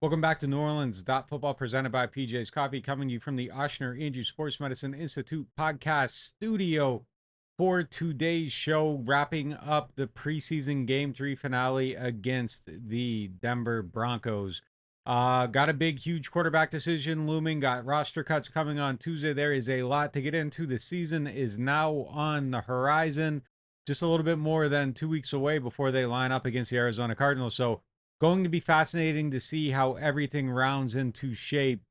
Welcome back to NewOrleans.Football presented by PJ's Coffee, coming to you from the Oshner Andrew Sports Medicine Institute podcast studio for today's show, wrapping up the preseason Game 3 finale against the Denver Broncos. Got a big, huge quarterback decision looming, got roster cuts coming on Tuesday. There is a lot to get into. The season is now on the horizon, just a little bit more than 2 weeks away before they line up against the Arizona Cardinals. So going to be fascinating to see how everything rounds into shape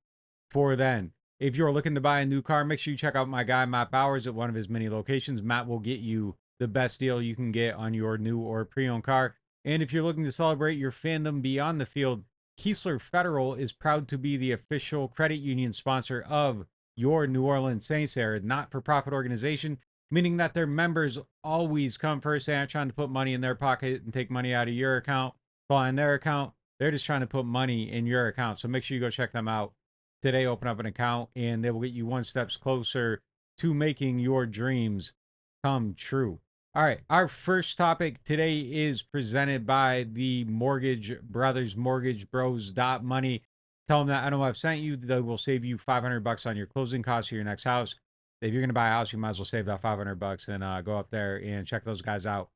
for then. If you're looking to buy a new car, make sure you check out my guy, Matt Bowers, at one of his many locations. Matt will get you the best deal you can get on your new or pre-owned car. And if you're looking to celebrate your fandom beyond the field, Keesler Federal is proud to be the official credit union sponsor of your New Orleans Saints. They're a not-for-profit organization, meaning that their members always come first. They aren't trying to put money in their pocket and take money out of your account, fly in their account. They're just trying to put money in your account. So make sure you go check them out today. Open up an account and they will get you one step closer to making your dreams come true. All right, our first topic today is presented by the Mortgage Brothers, Mortgage Bros. Money. Tell them that I know I've sent you. They will save you $500 on your closing costs for your next house. If you're going to buy a house, you might as well save that $500 and go up there and check those guys out.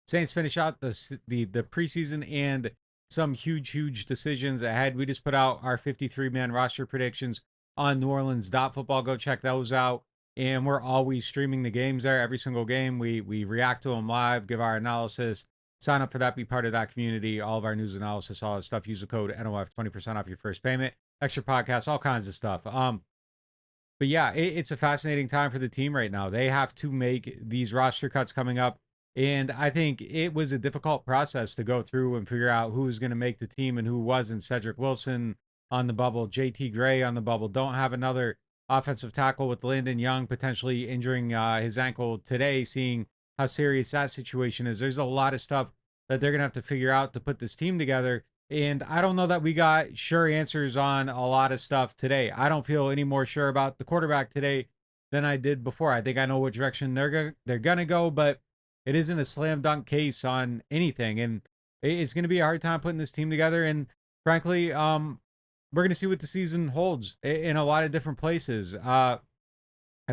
Saints finish out the preseason and some huge decisions ahead. We just put out our 53-man roster predictions on NewOrleans.Football. Go check those out. And we're always streaming the games there. Every single game, we react to them live, give our analysis. Sign up for that, be part of that community. All of our news analysis, all that stuff. Use the code NOF, 20% off your first payment. Extra podcasts, all kinds of stuff. But yeah, it's a fascinating time for the team right now. They have to make these roster cuts coming up. And I think it was a difficult process to go through and figure out who was going to make the team and who wasn't. Cedric Wilson on the bubble, JT Gray on the bubble. Don't have another offensive tackle with Landon Young potentially injuring his ankle today, seeing how serious that situation is. There's a lot of stuff that they're going to have to figure out to put this team together. And I don't know that we got sure answers on a lot of stuff today. I don't feel any more sure about the quarterback today than I did before. I think I know what direction they're going to go, but it isn't a slam dunk case on anything. And it's going to be a hard time putting this team together. And frankly, we're going to see what the season holds in a lot of different places. I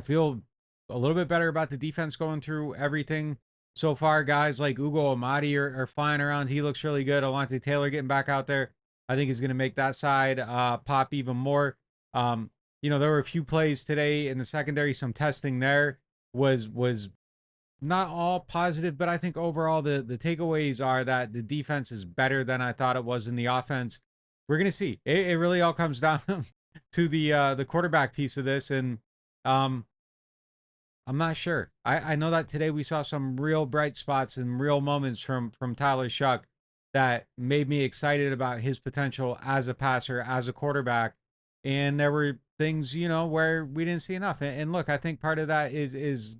feel a little bit better about the defense going through everything so far. Guys like Ugo Amadi are flying around. He looks really good. Alontae Taylor getting back out there, I think is going to make that side pop even more. There were a few plays today in the secondary. Some testing there was not all positive, but I think overall the takeaways are that the defense is better than I thought it was in the offense. We're going to see. It really all comes down to the quarterback piece of this. And I'm not sure. I know that today we saw some real bright spots and real moments from Tyler Shuck that made me excited about his potential as a passer, as a quarterback. And there were things, where we didn't see enough. And look, I think part of that is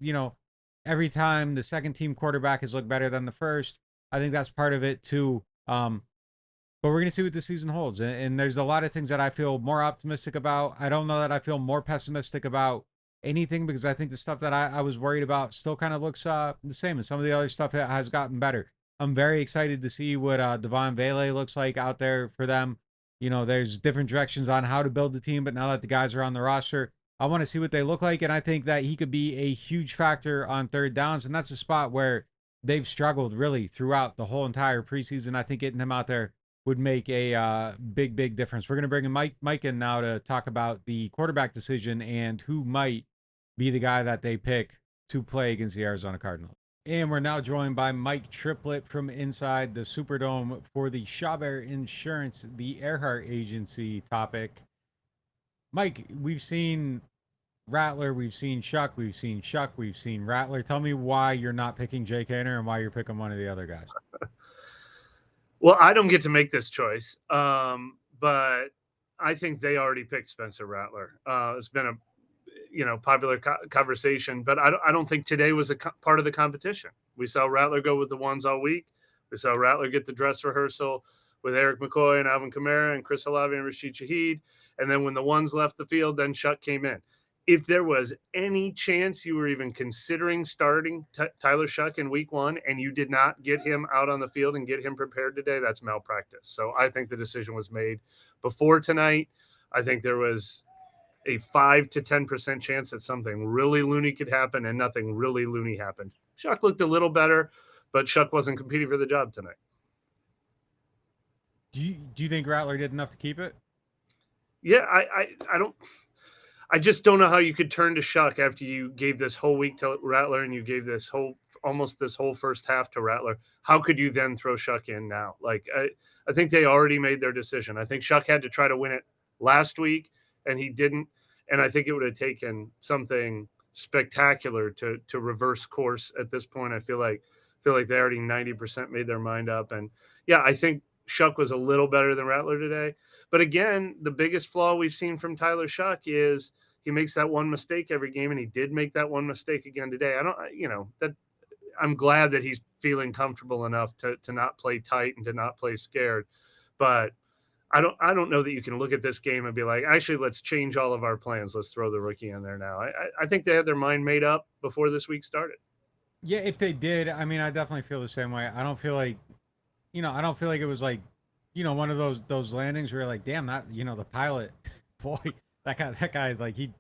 every time the second team quarterback has looked better than the first. I think that's part of it too. But we're going to see what the season holds. And there's a lot of things that I feel more optimistic about. I don't know that I feel more pessimistic about anything, because I think the stuff that I was worried about still kind of looks the same. And some of the other stuff that has gotten better. I'm very excited to see what Devon Vele looks like out there for them. There's different directions on how to build the team, but now that the guys are on the roster, I want to see what they look like. And I think that he could be a huge factor on third downs. And that's a spot where they've struggled really throughout the whole entire preseason. I think getting him out there would make a big difference. We're going to bring in Mike in now to talk about the quarterback decision and who might be the guy that they pick to play against the Arizona Cardinals. And we're now joined by Mike Triplett from inside the Superdome for the Chabert Insurance, the Earhart Agency topic. Mike, we've seen Rattler, we've seen Shuck, we've seen Rattler. Tell me why you're not picking Jake Haener and why you're picking one of the other guys. Well, I don't get to make this choice, but I think they already picked Spencer Rattler. It's been a popular conversation, but I don't think today was a part of the competition. We saw Rattler go with the ones all week. We saw Rattler get the dress rehearsal with Eric McCoy and Alvin Kamara and Chris Olave and Rashid Shaheed. And then when the ones left the field, then Shuck came in. if there was any chance you were even considering starting Tyler Shuck in week 1 and you did not get him out on the field and get him prepared today, that's malpractice. So I think the decision was made before tonight. I think there was a 5 to 10% chance that something really loony could happen, and nothing really loony happened. Shuck looked a little better, but Shuck wasn't competing for the job tonight. Do you think Rattler did enough to keep it? Yeah, I don't. I just don't know how you could turn to Shuck after you gave this whole week to Rattler and you gave this whole first half to Rattler. How could you then throw Shuck in now? Like I think they already made their decision. I think Shuck had to try to win it last week and he didn't. And I think it would have taken something spectacular to reverse course at this point. I feel like they already 90% made their mind up. And yeah, I think Shuck was a little better than Rattler today. But again, the biggest flaw we've seen from Tyler Shuck is he makes that one mistake every game, and he did make that one mistake again today. I'm glad that he's feeling comfortable enough to not play tight and to not play scared. But I don't know that you can look at this game and be like, actually, let's change all of our plans. Let's throw the rookie in there now. I think they had their mind made up before this week started. Yeah, if they did, I mean, I definitely feel the same way. I don't feel like it was like, one of those landings where you're like, damn, that, the pilot, boy, that guy, like he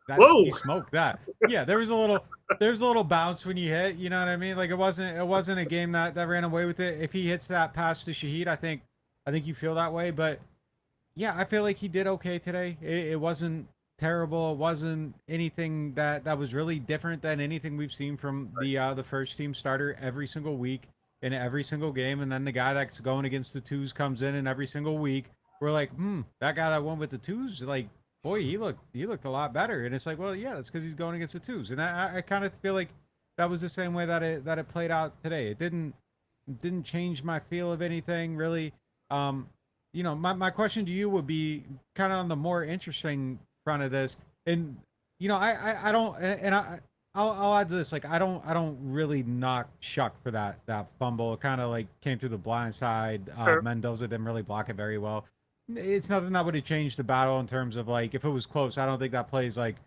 smoked that. Yeah, there was a little bounce when you hit, you know what I mean? Like it wasn't a game that ran away with it. If he hits that pass to Shaheed, I think you feel that way. But yeah, I feel like he did okay today. It wasn't terrible. It wasn't anything that was really different than anything we've seen from the first team starter every single week in every single game. And then the guy that's going against the twos comes in every single week. We're like, that guy that went with the twos, like, boy, he looked a lot better. And it's like, well, yeah, that's because he's going against the twos. And I kind of feel like that was the same way that it played out today. It didn't change my feel of anything really. My question to you would be kind of on the more interesting front of this. And I don't, and I'll add to this. Like I don't really knock Shuck for that fumble. It kind of like came through the blind side. Sure. Mendoza didn't really block it very well. It's nothing that would have changed the battle in terms of like if it was close. I don't think that plays like,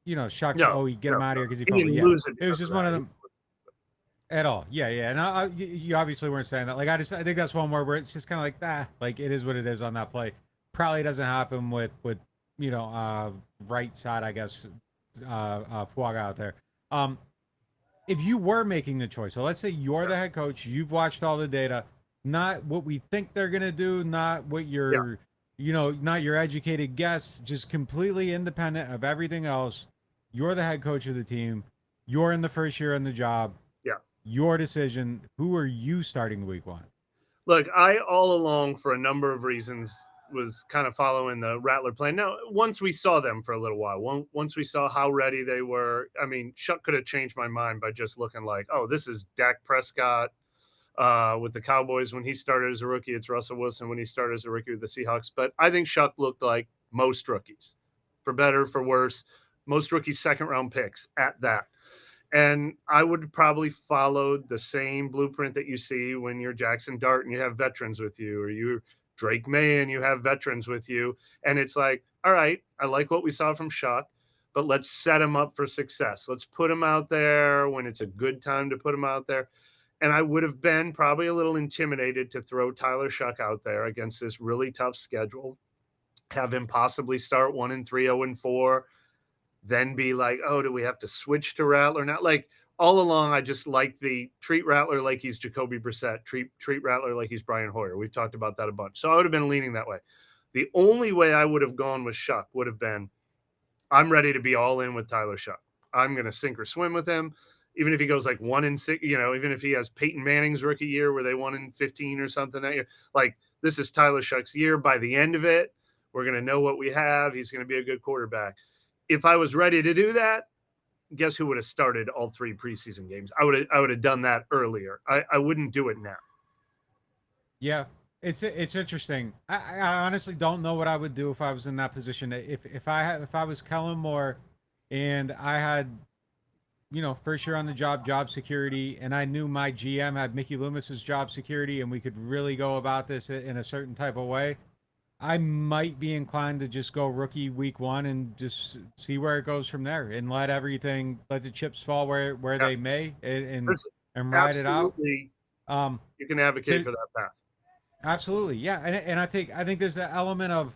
Shuck's he get him out of here because he fumbled. Yeah, it was just one of them. At all, yeah, and you obviously weren't saying that. Like I think that's one where it's just kind of like like it is what it is on that play. Probably doesn't happen with right side, I guess, Fuaga out there. If you were making the choice, so let's say you're the head coach, you've watched all the data, not what we think they're gonna do, not what your not your educated guess, just completely independent of everything else. You're the head coach of the team. You're in the first year on the job. Your decision. Who are you starting week 1? Look, I all along, for a number of reasons, was kind of following the Rattler plan. Now, once we saw them for a little while, once we saw how ready they were, I mean, Shuck could have changed my mind by just looking like, oh, this is Dak Prescott with the Cowboys when he started as a rookie. It's Russell Wilson when he started as a rookie with the Seahawks. But I think Shuck looked like most rookies, for better, for worse. Most rookies second-round picks at that. And I would probably follow the same blueprint that you see when you're Jackson Dart and you have veterans with you, or you're Drake May and you have veterans with you. And it's like, all right, I like what we saw from Shuck, but let's set him up for success. Let's put him out there when it's a good time to put him out there. And I would have been probably a little intimidated to throw Tyler Shuck out there against this really tough schedule, have him possibly start 1-3, 0-4, then be like, oh, do we have to switch to Rattler now? Like all along, I just like the treat Rattler like he's Jacoby Brissett, treat Rattler like he's Brian Hoyer. We've talked about that a bunch. So I would have been leaning that way. The only way I would have gone with Shuck would have been, I'm ready to be all in with Tyler Shuck. I'm going to sink or swim with him. Even if he goes like 1-6, even if he has Peyton Manning's rookie year where they won in 15 or something that year, like this is Tyler Shuck's year. By the end of it, we're going to know what we have. He's going to be a good quarterback. If I was ready to do that, guess who would have started all 3 preseason games? I would have done that earlier. I wouldn't do it now. Yeah, it's interesting. I honestly don't know what I would do if I was in that position. If I was Kellen Moore, and I had first year on the job security, and I knew my GM had Mickey Loomis's job security, and we could really go about this in a certain type of way. I might be inclined to just go rookie week one and just see where it goes from there, and let the chips fall where Yeah, they may, there's and ride it out. absolutely Um, you can advocate there, for that path. absolutely, yeah, and I think there's an element of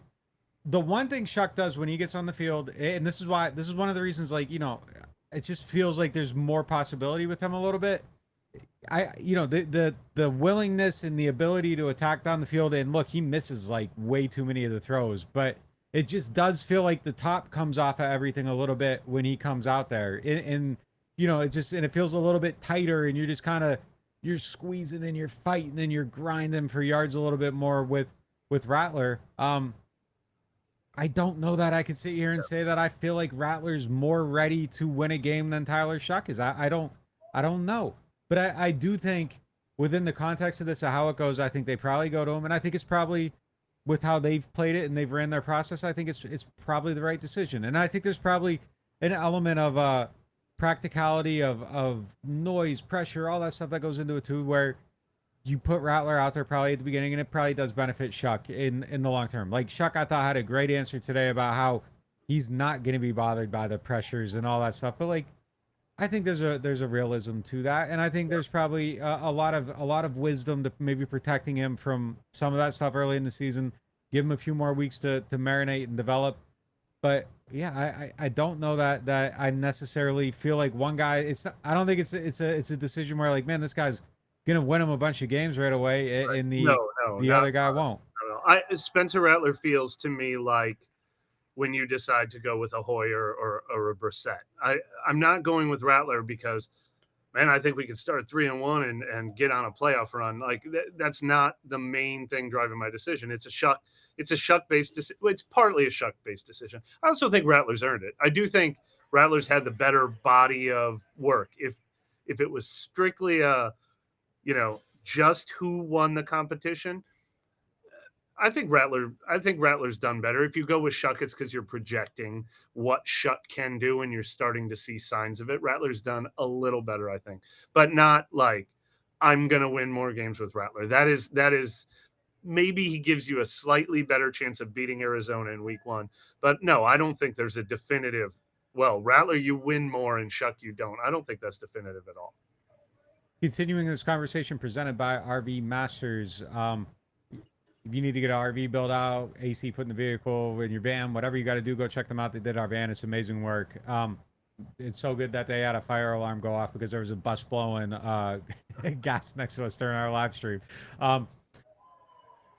the one thing Shuck does when he gets on the field, and this is one of the reasons, like, it just feels like there's more possibility with him a little bit. The willingness and the ability to attack down the field, and look, he misses like way too many of the throws, but it just does feel like the top comes off of everything a little bit when he comes out there, and it feels a little bit tighter, and you're just kind of you're squeezing and you're fighting and you're grinding for yards a little bit more with Rattler. I don't know that I could sit here and say that I feel like Rattler's more ready to win a game than Tyler Shuck is. I don't know. But I do think within the context of this of how it goes, I think they probably go to him. And I think it's probably with how they've played it and they've ran their process, I think it's probably the right decision. And I think there's probably an element of practicality of noise, pressure, all that stuff that goes into it too, where you put Rattler out there probably at the beginning, and it probably does benefit Shuck in the long term. Like Shuck, I thought had a great answer today about how he's not going to be bothered by the pressures and all that stuff. But like, I think there's a realism to that, and I think there's probably a lot of wisdom to maybe protecting him from some of that stuff early in the season. Give him a few more weeks to marinate and develop. But yeah, I don't know that I necessarily feel like one guy. It's not, I don't think it's a decision where like, man, this guy's gonna win him a bunch of games right away, and No, no, the not other guy won't. no, no. Spencer Rattler feels to me like when you decide to go with a Hoyer or a Brissett. I'm not going with Rattler because, man, I think we could start 3-1 and get on a playoff run. Like that's not the main thing driving my decision. It's a Shuck based decision. It's partly a Shuck based decision. I also think Rattler's earned it. I do think Rattler's had the better body of work. If it was strictly a just who won the competition, I think Rattler's done better. If you go with Shuck, it's because you're projecting what Shuck can do and you're starting to see signs of it. Rattler's done a little better, I think, but not like I'm gonna win more games with Rattler. That is maybe he gives you a slightly better chance of beating Arizona in week one. But no, I don't think there's a definitive, well, Rattler, you win more and Shuck, you don't. I don't think that's definitive at all. Continuing this conversation presented by RV Masters. If you need to get an RV built out, AC put in the vehicle, in your van, whatever you got to do, go check them out. They did our van. It's amazing work. It's so good that they had a fire alarm go off because there was a bus blowing gas next to us during our live stream. Um,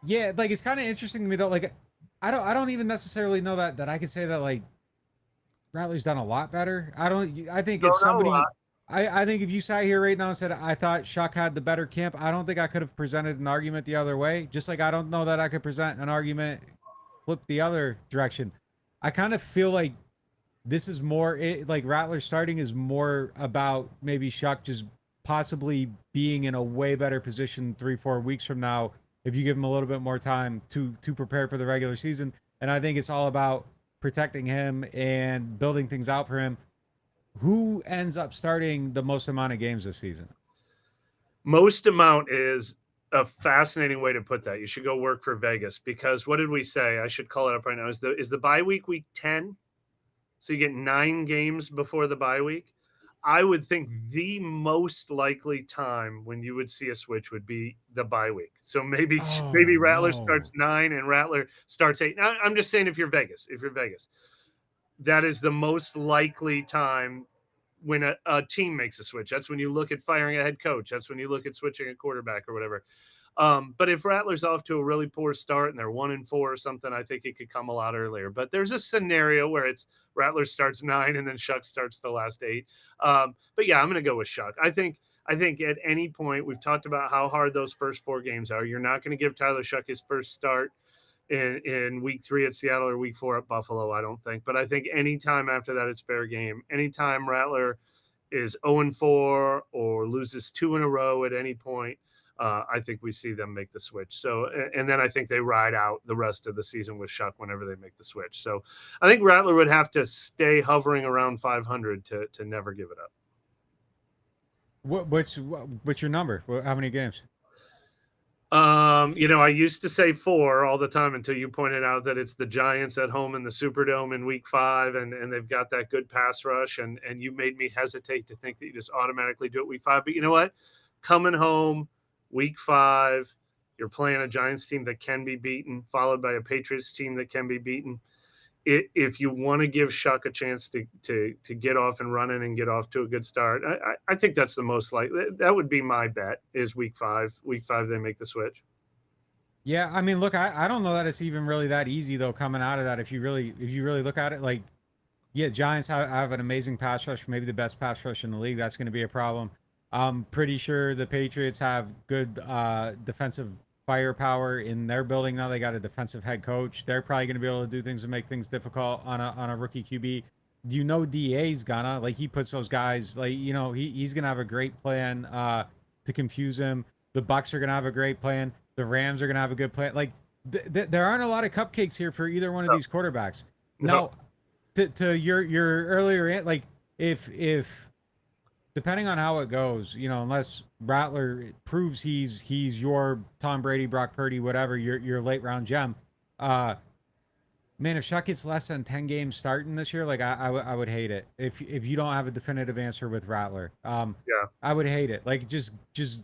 yeah, like it's kind of interesting to me though. Like, I don't even necessarily know that I could say that like Rattler's done a lot better. I don't. I think No, if not a somebody, lot. I think if you sat here right now and said I thought Shuck had the better camp, I don't think I could have presented an argument the other way. Just like I don't know that I could present an argument flip the other direction. I kind of feel like this is more like Rattler starting is more about maybe Shuck just possibly being in a way better position 3 4 weeks from now if you give him a little bit more time to prepare for the regular season. And I think it's all about protecting him and building things out for him. Who ends up starting the most amount of games this season? Most amount is a fascinating way to put that. You should go work for Vegas because what did we say? I should call it up right now. Is the bye week 10? So you get 9 games before the bye week. I would think the most likely time when you would see a switch would be the bye week. So maybe Oh Rattler starts no. 9 and Rattler starts 8. Now, I'm just saying if you're Vegas, that is the most likely time when a team makes a switch. That's when you look at firing a head coach. That's when you look at switching a quarterback or whatever. But if Rattler's off to a really poor start and they're 1-4 or something, I think it could come a lot earlier. But there's a scenario where it's Rattler starts 9 and then Shuck starts the last 8. But yeah, I'm going to go with Shuck. I think at any point we've talked about how hard those first 4 games are. You're not going to give Tyler Shuck his first start in week 3 at Seattle or week 4 at Buffalo, I don't think. But I think anytime after that, it's fair game. Anytime Rattler is 0-4 or loses 2 in a row at any point, I think we see them make the switch. So, and then I think they ride out the rest of the season with Shuck whenever they make the switch. So I think Rattler would have to stay hovering around 500 to never give it up. What's your number? How many games? I used to say 4 all the time until you pointed out that it's the Giants at home in the Superdome in week 5, and they've got that good pass rush, and you made me hesitate to think that you just automatically do it week 5. But you know what? Coming home week 5, you're playing a Giants team that can be beaten, followed by a Patriots team that can be beaten. If you want to give Shuck a chance to get off and running and get off to a good start, I think that's the most likely. That would be my bet is week 5. Week 5, they make the switch. Yeah, I mean, look, I don't know that it's even really that easy though coming out of that. If you really look at it, like, yeah, Giants have an amazing pass rush, maybe the best pass rush in the league. That's going to be a problem. I'm pretty sure the Patriots have good defensive firepower in their building now. They got a defensive head coach. They're probably going to be able to do things to make things difficult on a rookie QB. Do you know DA's gonna, like, he puts those guys, like, he's gonna have a great plan to confuse him. The Bucks are gonna have a great plan. The Rams are gonna have a good plan. Like, there aren't a lot of cupcakes here for either one of these quarterbacks. No. Now, to your earlier, like, if depending on how it goes, unless Rattler proves he's your Tom Brady, Brock Purdy, whatever, your late round gem, man, if Shuck gets less than 10 games starting this year, like, I would hate it if you don't have a definitive answer with Rattler. Yeah. I would hate it. Like, just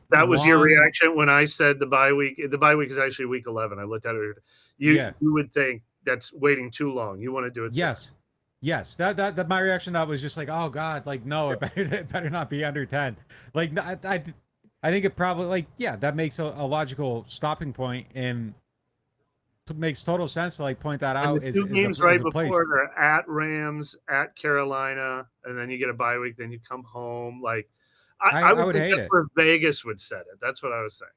that was your reaction when I said the bye week. The bye week is actually week 11. I looked at it. You would think that's waiting too long. You want to do it. Yes. That my reaction to that was just like, oh God, like, no, it better not be under 10. Like, I think it probably, like, yeah, that makes a logical stopping point, and makes total sense to, like, point that out. The 2 games right before, they're at Rams, at Carolina, and then you get a bye week, then you come home. Like, I would think that's where Vegas would set it. That's what I was saying.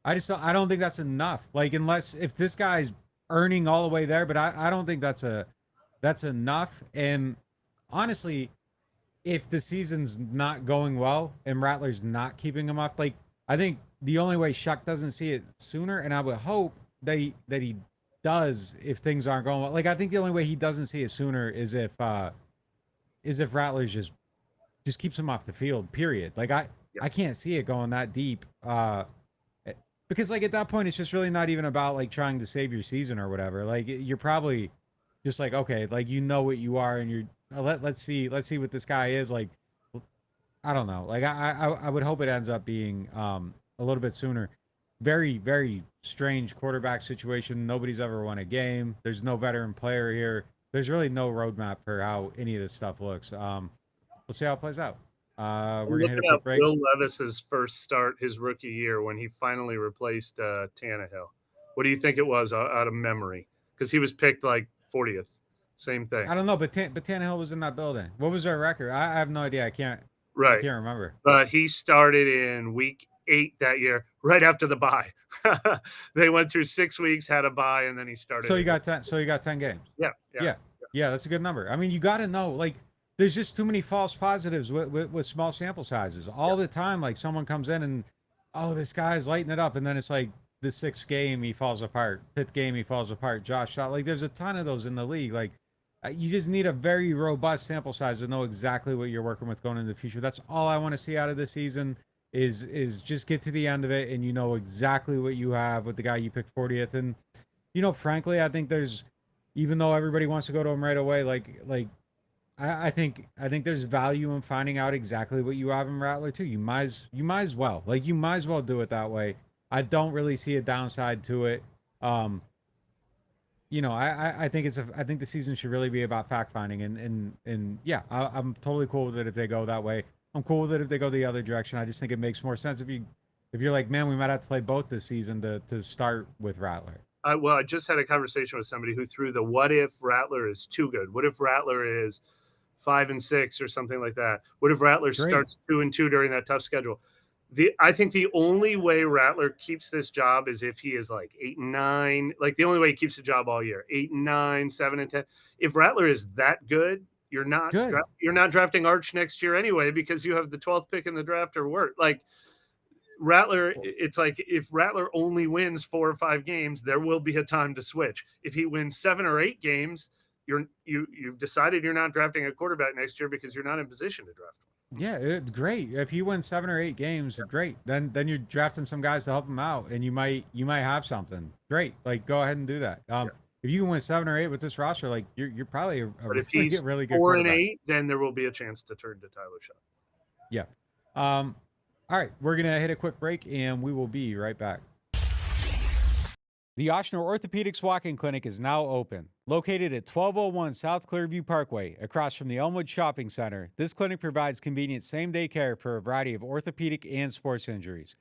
I don't think that's enough. Like, if this guy's earning all the way there, but I don't think that's enough. And honestly, if the season's not going well and Rattler's not keeping him off, like, I think the only way Shuck doesn't see it sooner, and I would hope that he does if things aren't going well. Like, I think the only way he doesn't see it sooner is if Rattler's just keeps him off the field, period. Like, I can't see it going that deep. Because, like, at that point, it's just really not even about, like, trying to save your season or whatever. Like, you're probably just like, okay, like, what you are, and you're let's see what this guy is. Like, I don't know. Like, I would hope it ends up being a little bit sooner. Very, very strange quarterback situation. Nobody's ever won a game. There's no veteran player here. There's really no roadmap for how any of this stuff looks. We'll see how it plays out. We're gonna hit a quick break. Will Levis's first start his rookie year when he finally replaced Tannehill. What do you think it was out of memory? Because he was picked like 40th. Same thing. I don't know, but Tannehill was in that building. What was their record? I have no idea. I can't remember. But he started in week 8 that year, right after the bye. They went through 6 weeks, had a bye, and then he started. So you got 10. So you got 10 games. Yeah. That's a good number. I mean, you got to know, like, there's just too many false positives with small sample sizes. All the time, like, someone comes in and, oh, this guy's lighting it up, and then it's like the 6th game he falls apart, 5th game he falls apart. Josh shot. Like, there's a ton of those in the league. Like, you just need a very robust sample size to know exactly what you're working with going into the future. That's all I want to see out of this season. Is just get to the end of it and you know exactly what you have with the guy you picked 40th. And frankly, I think there's, even though everybody wants to go to him right away, I think there's value in finding out exactly what you have in Rattler too. You might as well do it that way. I don't really see a downside to it. I think I think the season should really be about fact finding, and yeah, I'm totally cool with it if they go that way. I'm cool with it if they go the other direction. I just think it makes more sense if you're like, man, we might have to play both this season to start with Rattler. I just had a conversation with somebody who threw the what if Rattler is too good? What if Rattler is 5-6 or something like that? What if Rattler starts 2-2 during that tough schedule? I think the only way Rattler keeps this job is if he is like 8-9. Like, the only way he keeps the job all year, 8-9, 7-10. If Rattler is that good, you're not drafting Arch next year anyway, because you have the 12th pick in the draft or worse. Like, Rattler, it's like, if Rattler only wins 4 or 5 games, there will be a time to switch. If he wins 7 or 8 games, you've decided you're not drafting a quarterback next year because you're not in position to draft one. Yeah, great. If you win 7 or 8 games, great. Then you're drafting some guys to help them out, and you might have something. Great. Like, go ahead and do that. Yeah. If you can win 7 or 8 with this roster, like you're probably a But if really he's really good 4 and quarterback. 8, then there will be a chance to turn to Tyler Shaw. Yeah. All right, we're gonna hit a quick break, and we will be right back. The Ochsner Orthopedics Walk-In Clinic is now open. Located at 1201 South Clearview Parkway, across from the Elmwood Shopping Center, this clinic provides convenient same-day care for a variety of orthopedic and sports injuries.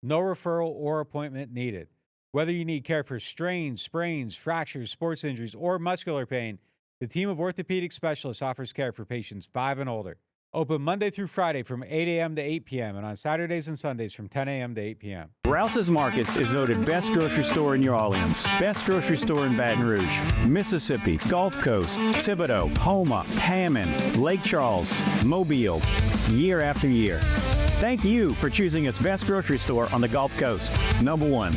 No referral or appointment needed. Whether you need care for strains, sprains, fractures, sports injuries, or muscular pain, the team of orthopedic specialists offers care for patients 5 and older. Open Monday through Friday from 8 a.m. to 8 p.m. and on Saturdays and Sundays from 10 a.m. to 8 p.m. Rouse's Markets is voted best grocery store in New Orleans, best grocery store in Baton Rouge, Mississippi, Gulf Coast, Thibodaux, Houma, Hammond, Lake Charles, Mobile, year after year. Thank you for choosing us best grocery store on the Gulf Coast. Number one.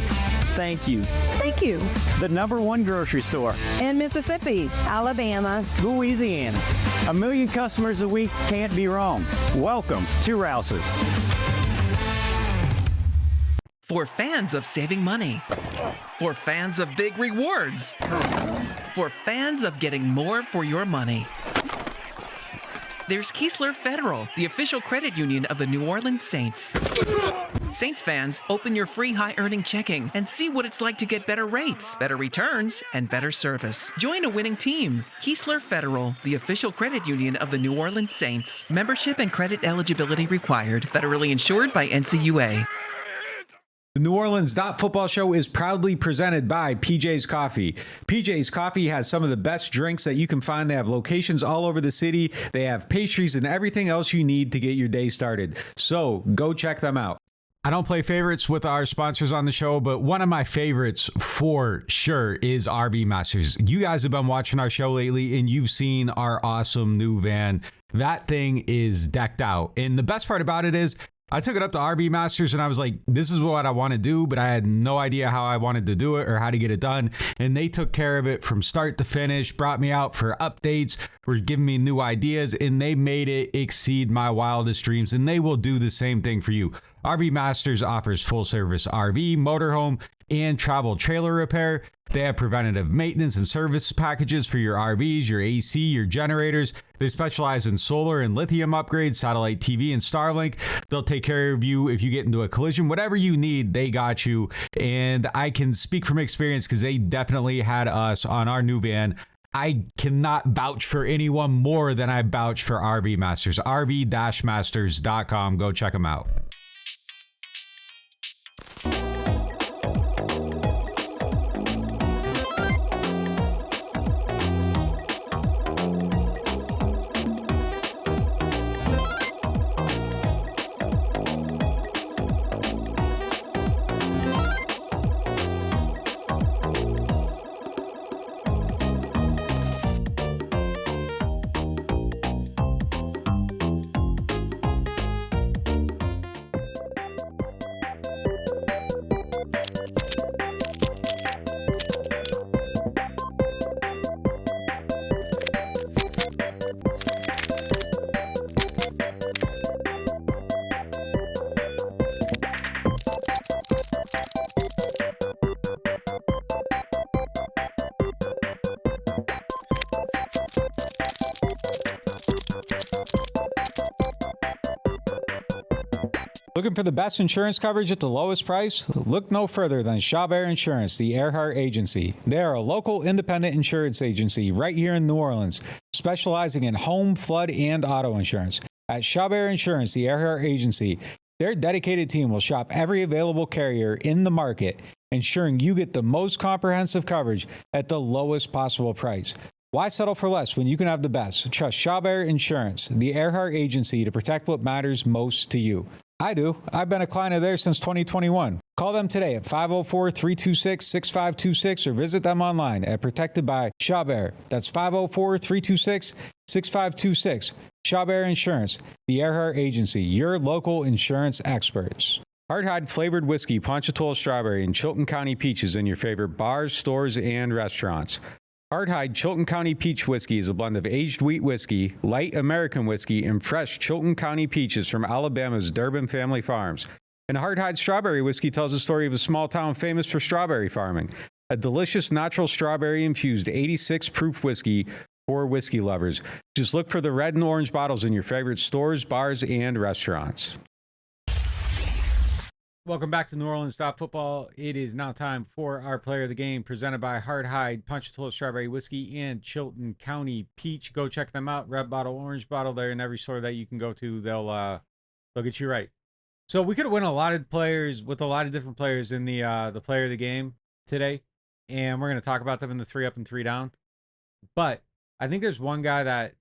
Thank you. Thank you. The number one grocery store In Mississippi, Alabama, Louisiana. 1 million customers a week can't be wrong. Welcome to Rouse's. For fans of saving money. For fans of big rewards. For fans of getting more for your money. There's Keesler Federal, the official credit union of the New Orleans Saints. Saints fans, open your free high-earning checking and see what it's like to get better rates, better returns, and better service. Join a winning team. Keesler Federal, the official credit union of the New Orleans Saints. Membership and credit eligibility required. Federally insured by NCUA. The NewOrleans.Football show is proudly presented by PJ's Coffee. PJ's Coffee has some of the best drinks that you can find. They have locations all over the city. They have pastries and everything else you need to get your day started. So go check them out. I don't play favorites with our sponsors on the show, but one of my favorites for sure is RV Masters. You guys have been watching our show lately and you've seen our awesome new van. That thing is decked out. And the best part about it is I took it up to RV Masters and I was like, this is what I want to do, but I had no idea how I wanted to do it or how to get it done. And they took care of it from start to finish, brought me out for updates, were giving me new ideas, and they made it exceed my wildest dreams. And they will do the same thing for you. RV Masters offers full service RV, motorhome, and travel trailer repair. They have preventative maintenance and service packages for your RVs, your AC, your generators. They specialize in solar and lithium upgrades, satellite TV, and Starlink. They'll take care of you if you get into a collision. Whatever you need, they got you. And I can speak from experience because they definitely had us on our new van. I cannot vouch for anyone more than I vouch for RV Masters. RV-Masters.com. Go check them out. Looking for the best insurance coverage at the lowest price? Look no further than Chabert Insurance, the Earhart Agency. They are a local independent insurance agency right here in New Orleans, specializing in home, flood, and auto insurance. At Chabert Insurance, the Earhart Agency, their dedicated team will shop every available carrier in the market, ensuring you get the most comprehensive coverage at the lowest possible price. Why settle for less when you can have the best? Trust Chabert Insurance, the Earhart Agency, to protect what matters most to you. I do. I've been a client of theirs since 2021. Call them today at 504-326-6526 or visit them online at Protected by Chabert. That's 504-326-6526. Chabert Insurance, the Earhart Agency, your local insurance experts. Hard-Hide flavored whiskey, Ponchatoula strawberry, and Chilton County peaches in your favorite bars, stores, and restaurants. Hardhide Chilton County Peach Whiskey is a blend of aged wheat whiskey, light American whiskey, and fresh Chilton County peaches from Alabama's Durbin Family Farms. And Hardhide Strawberry Whiskey tells the story of a small town famous for strawberry farming. A delicious natural strawberry-infused 86-proof whiskey for whiskey lovers. Just look for the red and orange bottles in your favorite stores, bars, and restaurants. Welcome back to NewOrleans.Football. It is now time for our player of the game, presented by Hardhide Punchatoula Strawberry Whiskey and Chilton County Peach. Go check them out. Red bottle, orange bottle. They're in every store that you can go to. They'll get you right. So we could have won a lot of players with a lot of different players in the player of the game today, and we're going to talk about them in the 3 up and 3 down. But I think there's one guy that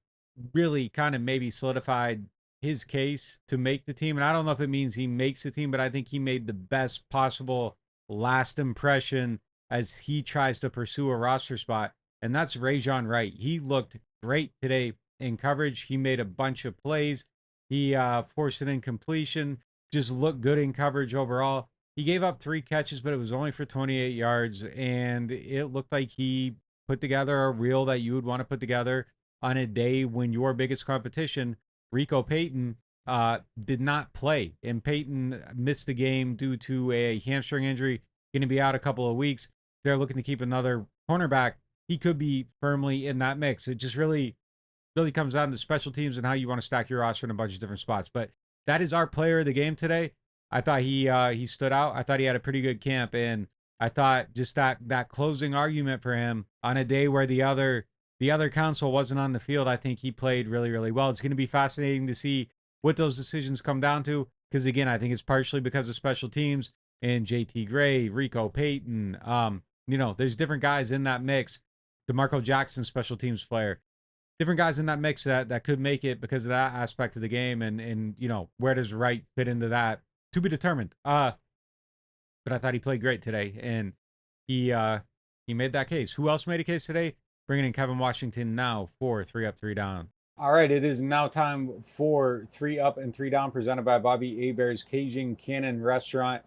really kind of maybe solidified his case to make the team. And I don't know if it means he makes the team, but I think he made the best possible last impression as he tries to pursue a roster spot. And that's Rajon Wright. He looked great today in coverage. He made a bunch of plays. He forced an incompletion, just looked good in coverage overall. He gave up 3 catches, but it was only for 28 yards. And it looked like he put together a reel that you would want to put together on a day when your biggest competition, Rico Payton, did not play, and Payton missed the game due to a hamstring injury, going to be out a couple of weeks. They're looking to keep another cornerback. He could be firmly in that mix. It just really comes down to special teams and how you want to stack your roster in a bunch of different spots. But that is our player of the game today. I thought he stood out. I thought he had a pretty good camp, and I thought just that closing argument for him on a day where the other counsel wasn't on the field, I think he played really, really well. It's going to be fascinating to see what those decisions come down to, because, again, I think it's partially because of special teams and JT Gray, Rico Payton. There's different guys in that mix. DeMarco Jackson, special teams player. Different guys in that mix that could make it because of that aspect of the game. And where does Wright fit into that? To be determined. But I thought he played great today, and he made that case. Who else made a case today? Bringing in Kevin Washington now for 3 up, 3 down. All right, it is now time for 3 up and 3 down, presented by Bobby Hebert's Cajun Cannon Restaurant.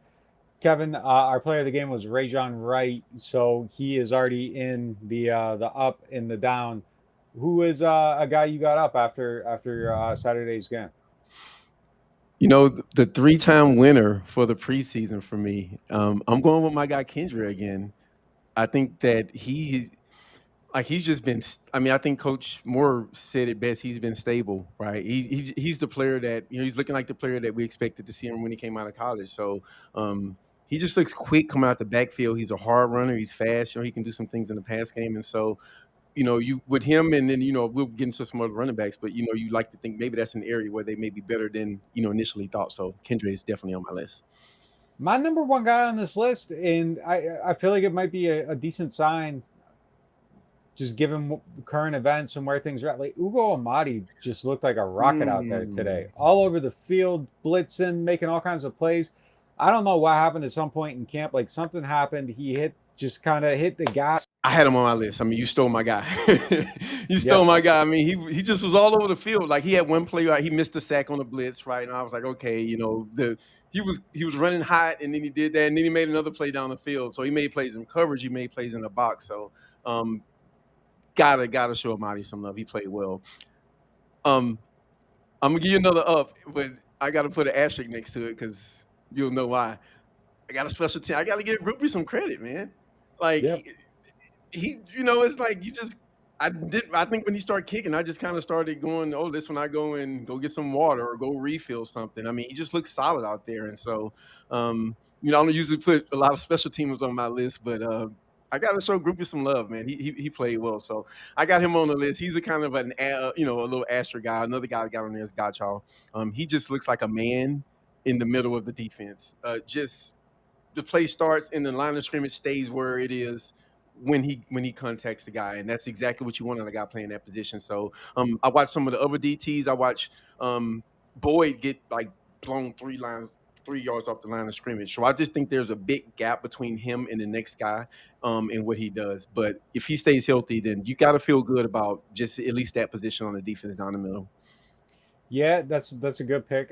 Kevin, our player of the game was Rajon Wright, so he is already in the up and the down. Who is a guy you got up after Saturday's game? The 3-time winner for the preseason for me. I'm going with my guy Kendra again. I think that he's just been. I think Coach Moore said it best. He's been stable, right? He's the player that he's looking like the player that we expected to see him when he came out of college. So he just looks quick coming out the backfield. He's a hard runner. He's fast. He can do some things in the pass game, and so. You with him, and then we'll get into some other running backs, but you like to think maybe that's an area where they may be better than initially thought. So Kendra is definitely on my list. My number one guy on this list, and I feel like it might be a decent sign, just given current events and where things are at. Like Ugo Amadi just looked like a rocket out there today, all over the field, blitzing, making all kinds of plays. I don't know what happened at some point in camp. Like something happened. He just kind of hit the gas. I had him on my list. You stole my guy. You stole my guy. He just was all over the field. Like he had one play, he missed a sack on the blitz, right? And I was like, okay, he was running hot, and then he did that, and then he made another play down the field. So he made plays in coverage, he made plays in the box. So gotta show Amadi some love. He played well. I'm gonna give you another up, but I gotta put an asterisk next to it because you'll know why. I got a special team. I gotta give Groupie some credit, man. Like. Yep. It's like I think when he started kicking, I just kind of started going, this when I go and go get some water or go refill something. He just looks solid out there. And so, I don't usually put a lot of special teamers on my list, but I got to show Groupie some love, man. He played well. So I got him on the list. He's a kind of a little asterisk guy. Another guy I got on there is Gottschall. He just looks like a man in the middle of the defense. Just the play starts and the line of scrimmage stays where it is when he contacts the guy, and that's exactly what you want on a guy playing that position. So I watched some of the other DTs. I watched Boyd get like blown 3 yards off the line of scrimmage. So I just think there's a big gap between him and the next guy and what he does. But if he stays healthy, then you got to feel good about just at least that position on the defense down the middle. Yeah, that's a good pick.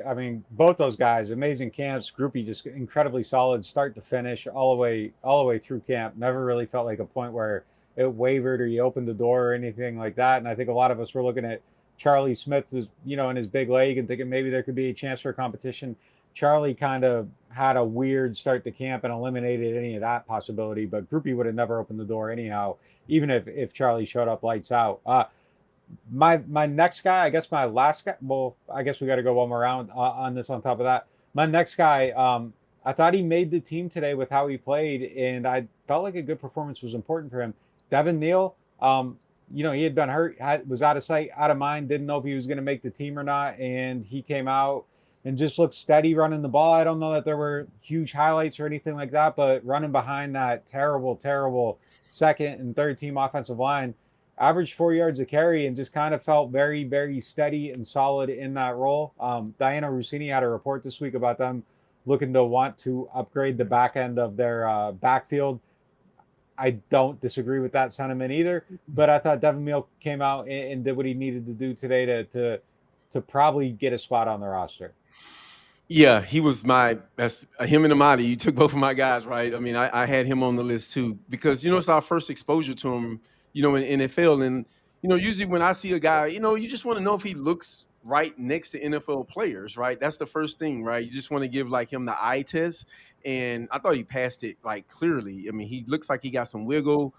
Both those guys, amazing camps. Groupie just incredibly solid, start to finish, all the way through camp. Never really felt like a point where it wavered or you opened the door or anything like that. And I think a lot of us were looking at Charlie Smith as, in his big leg and thinking maybe there could be a chance for a competition. Charlie kind of had a weird start to camp and eliminated any of that possibility, but Groupie would have never opened the door anyhow, even if Charlie showed up lights out. My next guy, I guess my last guy, well, I guess we got to go one more round on this on top of that. My next guy, I thought he made the team today with how he played, and I felt like a good performance was important for him. Devin Neal, he had been hurt, was out of sight, out of mind, didn't know if he was going to make the team or not, and he came out and just looked steady running the ball. I don't know that there were huge highlights or anything like that, but running behind that terrible, terrible second and third team offensive line, averaged 4 yards a carry and just kind of felt very, very steady and solid in that role. Diana Rossini had a report this week about them looking to want to upgrade the back end of their backfield. I don't disagree with that sentiment either, but I thought Devin Neal came out and did what he needed to do today to probably get a spot on the roster. Yeah, he was that's him and Amadi. You took both of my guys, right? I mean, I had him on the list too because it's our first exposure to him, in NFL, and usually when I see a guy, you just want to know if he looks right next to NFL players, right? That's the first thing, right? You just want to give like him the eye test, and I thought he passed it like clearly. I mean, he looks like he got some wiggle.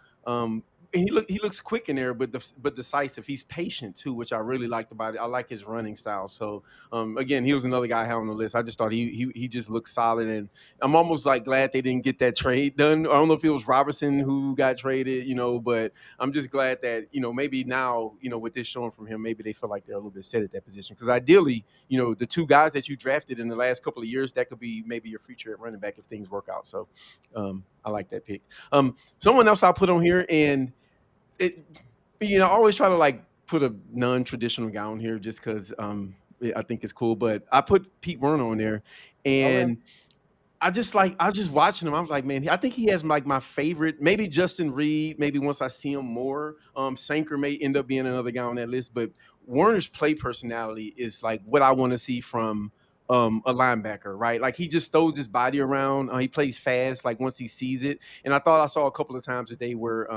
And he looks quick in there, but decisive. He's patient too, which I really liked about it. I like his running style. So again, he was another guy I had on the list. I just thought he just looked solid, and I'm almost like glad they didn't get that trade done. I don't know if it was Robertson who got traded, but I'm just glad that maybe now with this showing from him, maybe they feel like they're a little bit set at that position. Because ideally, the two guys that you drafted in the last couple of years, that could be maybe your future at running back if things work out. So I like that pick. Someone else I'll put on here, and I always try to like put a non-traditional guy on here just because I think it's cool. But I put Pete Werner on there, and I was just watching him. I was like, man, I think he has like my favorite. Maybe Justin Reed. Maybe once I see him more, Sanker may end up being another guy on that list. But Werner's play personality is like what I want to see from a linebacker, right? Like he just throws his body around. He plays fast, like once he sees it. And I thought I saw a couple of times today where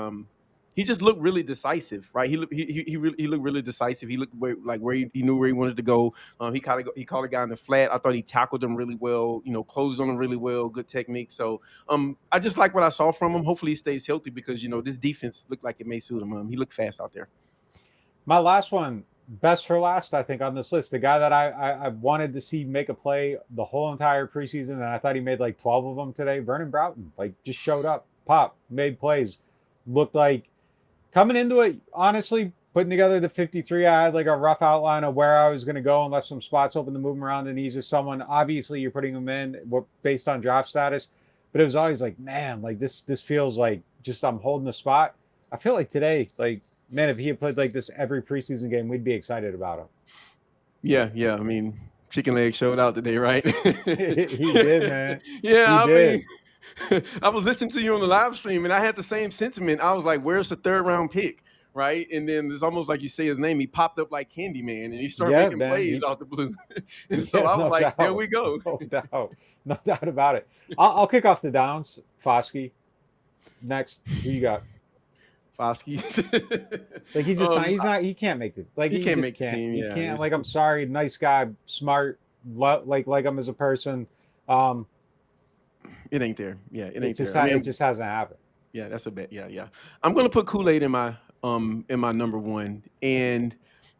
he just looked really decisive, right? He looked really decisive. He looked where he knew where he wanted to go. He caught a guy in the flat. I thought he tackled him really well. Closed on him really well. Good technique. So I just like what I saw from him. Hopefully he stays healthy because this defense looked like it may suit him. He looked fast out there. My last one, best for last, I think on this list, the guy that I wanted to see make a play the whole entire preseason, and I thought he made like 12 of them today. Vernon Broughton, like just showed up, pop, made plays, looked like. Coming into it, honestly, putting together the 53, I had like a rough outline of where I was going to go and left some spots open to move him around. And he's just someone, obviously, you're putting him in based on draft status. But it was always like, man, like this feels like just I'm holding the spot. I feel like today, like, man, if he had played like this every preseason game, we'd be excited about him. Yeah. I mean, chicken leg showed out today, right? He did, man. Yeah, he did. I was listening to you on the live stream, and I had the same sentiment. I was like, "Where's the third round pick?" Right, and then it's almost like you say his name. He popped up like Candyman, and he started making plays out the blue. And so I was like, doubt. "There we go." No doubt about it. I'll kick off the downs. Foskey. Next, who you got? Foskey. Like he's just not. He can't make this. Like he can't make the team. He can't. Like I'm sorry, nice guy, smart. Like him as a person. It ain't there. Yeah, it ain't just there. It just hasn't happened. Yeah, that's a bet. Yeah. I'm gonna put Kool-Aid in my number one, and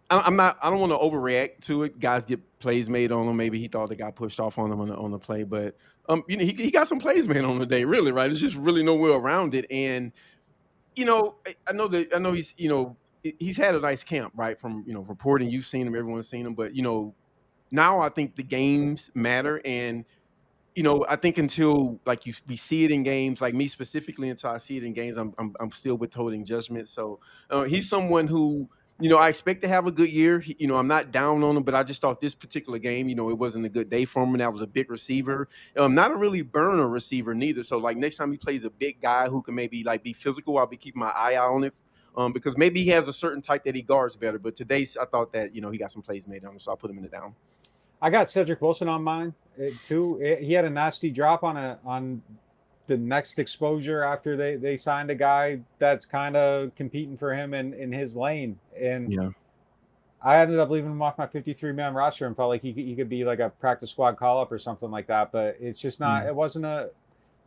I don't want to overreact to it. Guys get plays made on him. Maybe he thought the guy pushed off on him on the play, but he got some plays made on the day. Really, right? There's just really no way around it. And I know he's had a nice camp, right? From reporting, you've seen him, everyone's seen him, but now I think the games matter. And I think until like we see it in games, like me specifically, until I see it in games, I'm still withholding judgment. So he's someone who I expect to have a good year. I'm not down on him, but I just thought this particular game, it wasn't a good day for him. And that was a big receiver, not a really burner receiver neither. So like next time he plays a big guy who can maybe like be physical, I'll be keeping my eye out on it. Because maybe he has a certain type that he guards better. But today I thought that he got some plays made on him, so I put him in the down. I got Cedric Wilson on mine too. He had a nasty drop on the next exposure after they signed a guy that's kind of competing for him in his lane. And Yeah. I ended up leaving him off my 53-man roster and felt like he could be like a practice squad call up or something like that. But it's just not. It wasn't a.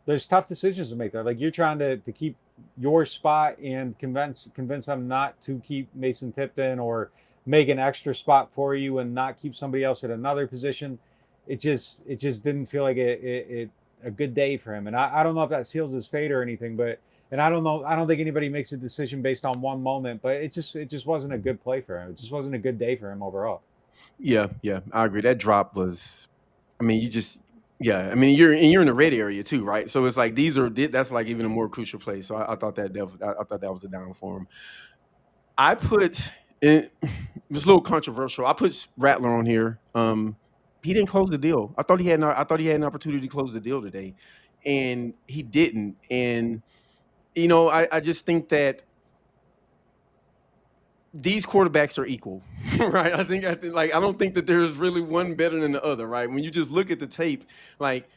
There's tough decisions to make there. Like you're trying to keep your spot and convince them not to keep Mason Tipton or make an extra spot for you and not keep somebody else at another position. It just didn't feel like a good day for him. And I don't know if that seals his fate or anything, but. And I don't know. I don't think anybody makes a decision based on one moment, but it just wasn't a good play for him. It just wasn't a good day for him overall. Yeah, I agree. That drop was, I mean, I mean, you're in the red area too, right? So it's like that's like even a more crucial play. So I thought that I thought that was a down for him. It was a little controversial. I put Rattler on here. He didn't close the deal. I thought he had an opportunity to close the deal today, and he didn't. And I just think that these quarterbacks are equal, right? I think like I don't think that there's really one better than the other, right? When you just look at the tape, like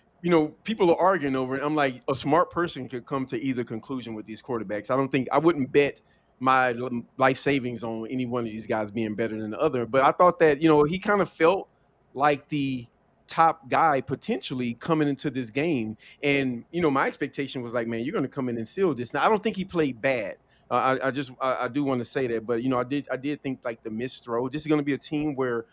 people are arguing over it. I'm like, a smart person could come to either conclusion with these quarterbacks. I wouldn't bet my life savings on any one of these guys being better than the other. But I thought that he kind of felt like the top guy potentially coming into this game, and my expectation was like, man, you're going to come in and seal this. Now I don't think he played bad. I do want to say that, but I did think like the missed throw. This is going to be a team where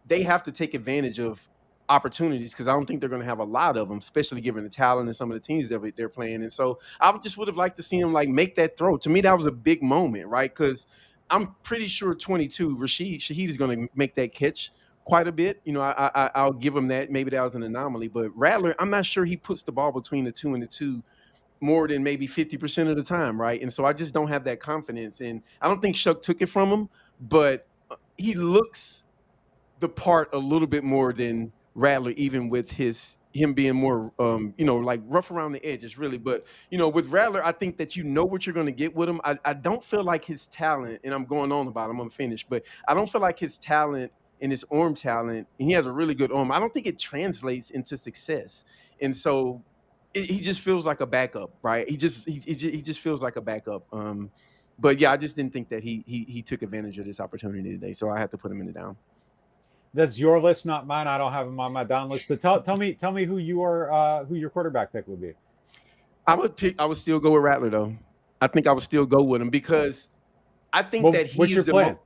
they have to take advantage of opportunities because I don't think they're going to have a lot of them, especially given the talent and some of the teams that they're playing. And so I just would have liked to see him like make that throw. To me, that was a big moment, right? Because I'm pretty sure 22 Rashid Shaheed is going to make that catch quite a bit. I'll give him that. Maybe that was an anomaly, but Rattler, I'm not sure he puts the ball between the 2 and the 2 more than maybe 50% of the time, right? And so I just don't have that confidence. And I don't think Shuck took it from him, but he looks the part a little bit more than Rattler, even with him being more like rough around the edges, really. But with Rattler, I think that what you're going to get with him. I don't feel like his talent, and I'm going on about it, I'm going to finish, but I don't feel like his talent and his arm talent, and he has a really good arm, I don't think it translates into success. And so he just feels like a backup, right? He just feels like a backup. But yeah, I just didn't think that he took advantage of this opportunity today, so I had to put him in the down. That's your list, not mine. I don't have him on my down list. But tell me who your quarterback pick would be. I would still go with Rattler though. I think I would still go with him because I think that what's your plan?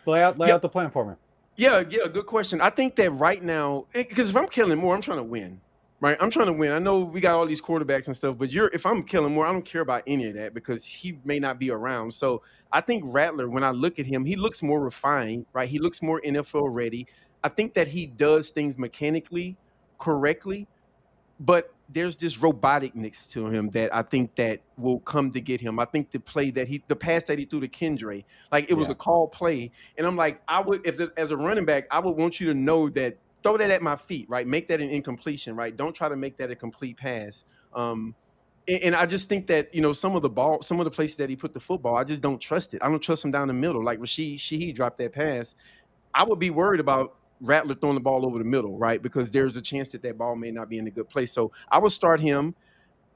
Lay out the plan for me. Yeah, good question. I think that right now, because if I'm Kellen Moore, I'm trying to win. Right, I'm trying to win. I know we got all these quarterbacks and stuff, but if I'm Kellen Moore, I don't care about any of that because he may not be around. So I think Rattler, when I look at him, he looks more refined, right? He looks more NFL ready. I think that he does things mechanically correctly, but there's this roboticness to him that I think that will come to get him. I think the pass that he threw to Kendre, like it was a call play, and I'm like, I would, as a running back, I would want you to know that. Throw that at my feet, right? Make that an incompletion, right? Don't try to make that a complete pass. And I just think that some of the places that he put the football, I just don't trust it. I don't trust him down the middle. Like Rashid Shaheed dropped that pass. I would be worried about Rattler throwing the ball over the middle, right? Because there's a chance that ball may not be in a good place. So I would start him.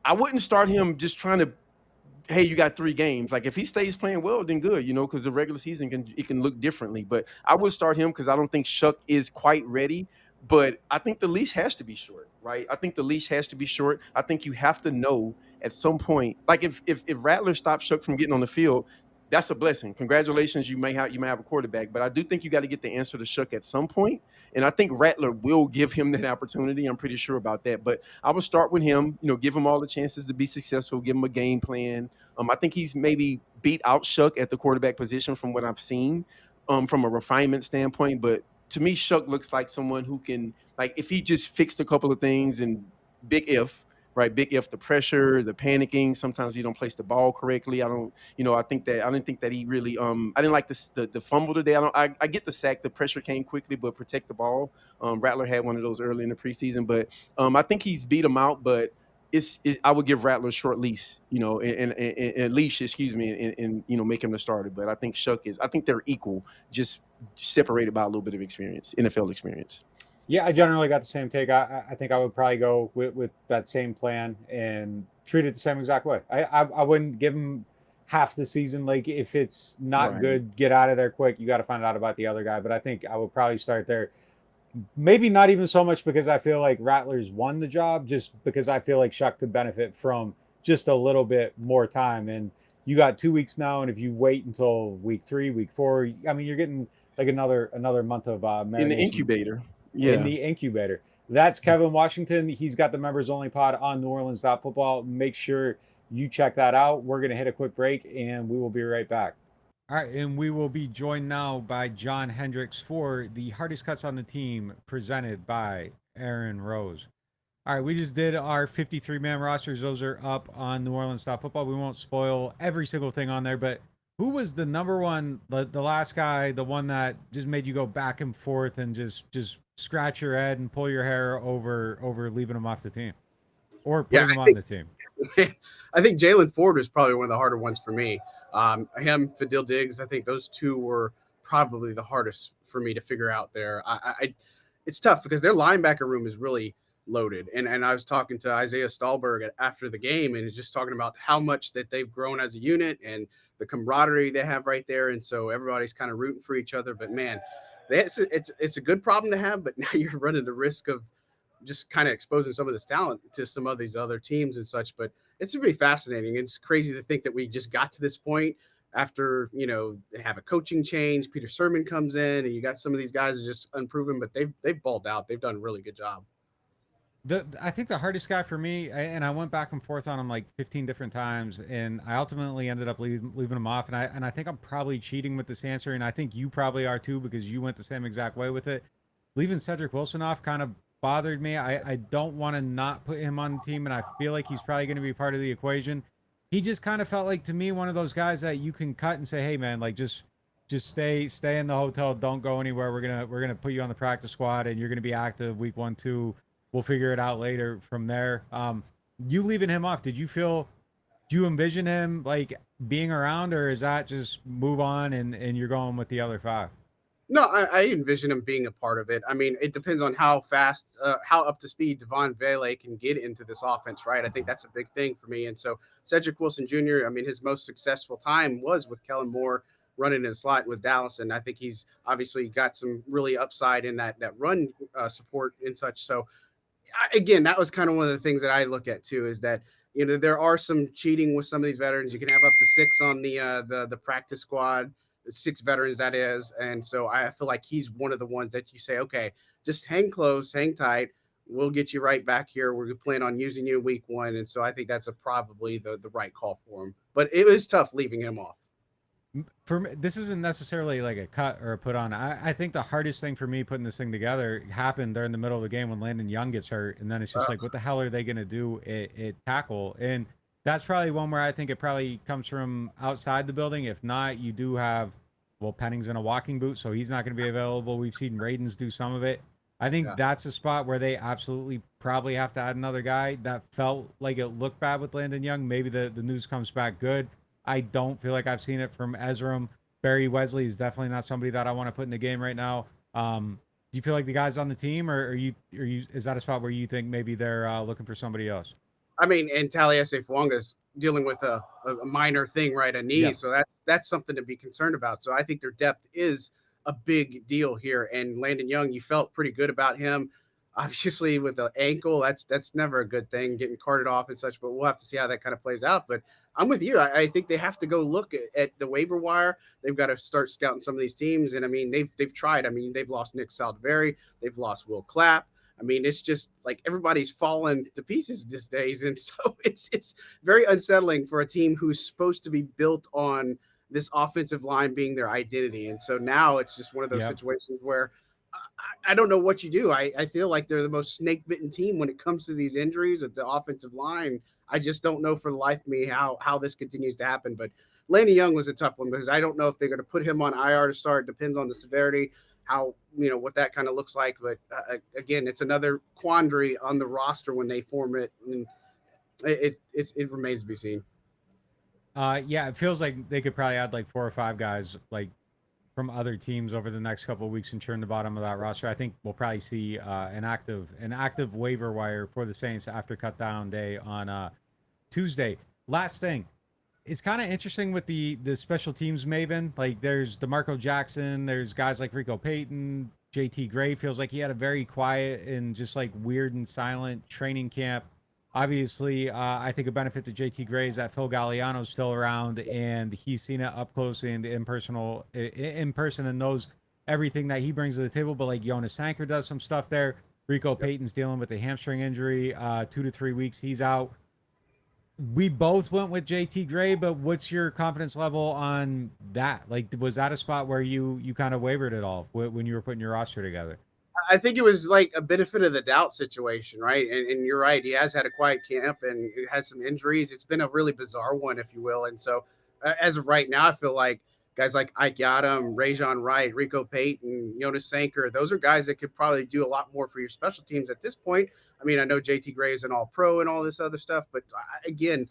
I wouldn't start him just trying to, hey, you got 3 games. Like if he stays playing well, then good, because the regular season can look differently. But I would start him because I don't think Shuck is quite ready. But I think the leash has to be short, right? I think the leash has to be short. I think you have to know at some point, like if Rattler stops Shuck from getting on the field, that's a blessing. Congratulations, you may have a quarterback. But I do think you got to get the answer to Shuck at some point. And I think Rattler will give him that opportunity. I'm pretty sure about that. But I would start with him, give him all the chances to be successful, give him a game plan. I think he's maybe beat out Shuck at the quarterback position from what I've seen, from a refinement standpoint. But to me, Shuck looks like someone who can, like, if he just fixed a couple of things, and big if, right? Big if the pressure, the panicking, sometimes you don't place the ball correctly. I didn't think that he really, I didn't like the fumble today. I get the sack, the pressure came quickly, but protect the ball. Rattler had one of those early in the preseason, but I think he's beat him out, but I would give Rattler a short leash, and leash, excuse me, and make him the starter. But I think I think they're equal, just separated by a little bit of experience, NFL experience. Yeah, I generally got the same take. I think I would probably go with that same plan and treat it the same exact way. I wouldn't give him half the season. Like if it's not Right. good, get out of there quick. You got to find out about the other guy. But I think I would probably start there. Maybe not even so much because I feel like Rattlers won the job, just because I feel like Shuck could benefit from just a little bit more time. And you got 2 weeks now, and if you wait until week 3, week 4, I mean, you're getting like another month of In the marination incubator. in Yeah. the incubator. That's Kevin Washington. He's got the members only pod on NewOrleans.Football. Make sure you check that out. We're going to hit a quick break, and we will be right back. All right, and we will be joined now by John Hendricks for the hardest cuts on the team, presented by Aaron Rose. All right, we just did our 53-man rosters. Those are up on NewOrleans.Football. We won't spoil every single thing on there, but who was the number one, the last guy, the one that just made you go back and forth and just scratch your head and pull your hair over leaving him off the team or putting him on the team? I think Jalen Ford was probably one of the harder ones for me. Him, Fadil Diggs, I think those two were probably the hardest for me to figure out there. It's tough because their linebacker room is really loaded. And I was talking to Isaiah Stahlberg after the game and just talking about how much that they've grown as a unit and the camaraderie they have right there. And so everybody's kind of rooting for each other. But man, it's a good problem to have, but now you're running the risk of just kind of exposing some of this talent to some of these other teams and such. But it's really fascinating. It's crazy to think that we just got to this point after, they have a coaching change. Peter Sermon comes in and you got some of these guys are just unproven, but they've balled out. They've done a really good job. I think the hardest guy for me, and I went back and forth on him like 15 different times, and I ultimately ended up leaving him off. And I think I'm probably cheating with this answer, and I think you probably are too because you went the same exact way with it. Leaving Cedric Wilson off kind of bothered me. I don't want to not put him on the team, and I feel like he's probably going to be part of the equation. He just kind of felt like to me one of those guys that you can cut and say, hey man, like just stay in the hotel, don't go anywhere. We're gonna put you on the practice squad, and you're gonna be active week 1, 2. We'll figure it out later from there. You leaving him off, do you envision him like being around, or is that just move on and you're going with the other 5? No, I envision him being a part of it. I mean, it depends on how fast, how up to speed Devon Vele can get into this offense, right? I think that's a big thing for me. And so Cedric Wilson Jr., I mean, his most successful time was with Kellen Moore running in a slot with Dallas. And I think he's obviously got some really upside in that run support and such. So again, that was kind of one of the things that I look at too, is that, there are some cheating with some of these veterans. You can have up to 6 on the practice squad, 6 veterans, that is. And so I feel like he's one of the ones that you say, okay, just hang close, hang tight. We'll get you right back here. We're planning on using you in week 1. And so I think that's probably the right call for him. But it was tough leaving him off. For me, this isn't necessarily like a cut or a put on. I think the hardest thing for me putting this thing together happened during the middle of the game when Landon Young gets hurt, and then it's just like, what the hell are they going to do at tackle? And that's probably one where I think it probably comes from outside the building. If not, you do have, Penning's in a walking boot, so he's not going to be available. We've seen Radens do some of it. I think that's a spot where they absolutely probably have to add another guy. That felt like it looked bad with Landon Young. Maybe the news comes back good. I don't feel like I've seen it from Ezram. Barry Wesley is definitely not somebody that I want to put in the game right now. Do you feel like the guy's on the team, or are you is that a spot where you think maybe they're looking for somebody else? I mean, and Taliesin Fuanga's dealing with a minor thing, right? A knee. Yeah. So that's something to be concerned about. So I think their depth is a big deal here. And Landon Young, you felt pretty good about him. Obviously, with the ankle, that's never a good thing, getting carted off and such. But we'll have to see how that kind of plays out. But I'm with you. I think they have to go look at the waiver wire. They've got to start scouting some of these teams. And I mean, they've tried. I mean, they've lost Nick Saldiveri. They've lost Will Clapp. I mean, it's just like everybody's fallen to pieces these days. And so it's very unsettling for a team who's supposed to be built on this offensive line being their identity. And so now it's just one of those situations where I don't know what you do. I feel like they're the most snake-bitten team when it comes to these injuries at the offensive line. I just don't know for the life of me how this continues to happen. But Landon Young was a tough one because I don't know if they're going to put him on IR to start. It depends on the severity, how, what that kind of looks like. But again, it's another quandary on the roster when they form it. And it remains to be seen. Yeah, it feels like they could probably add like 4 or 5 guys like from other teams over the next couple of weeks and churn the bottom of that roster. I think we'll probably see an active waiver wire for the Saints after cut down day on Tuesday. Last thing. It's kind of interesting with the special teams maven. Like there's DeMarco Jackson, there's guys like Rico Payton, JT Gray feels like he had a very quiet and just like weird and silent training camp. Obviously, I think a benefit to JT Gray is that Phil Galliano's still around and he's seen it up close and in person and knows everything that he brings to the table. But like Jonas Sanker does some stuff there. Rico Payton's dealing with a hamstring injury, 2 to 3 weeks. He's out. We both went with JT Gray, but what's your confidence level on that? Like, was that a spot where you kind of wavered at all when you were putting your roster together? I think it was like a benefit of the doubt situation, right? And you're right. He has had a quiet camp and had some injuries. It's been a really bizarre one, if you will. And so as of right now, I feel like guys like Ike Yadam, Rajon Wright, Rico Payton, Jonas Sanker, those are guys that could probably do a lot more for your special teams at this point. I mean, I know JT Gray is an all-pro and all this other stuff, but again,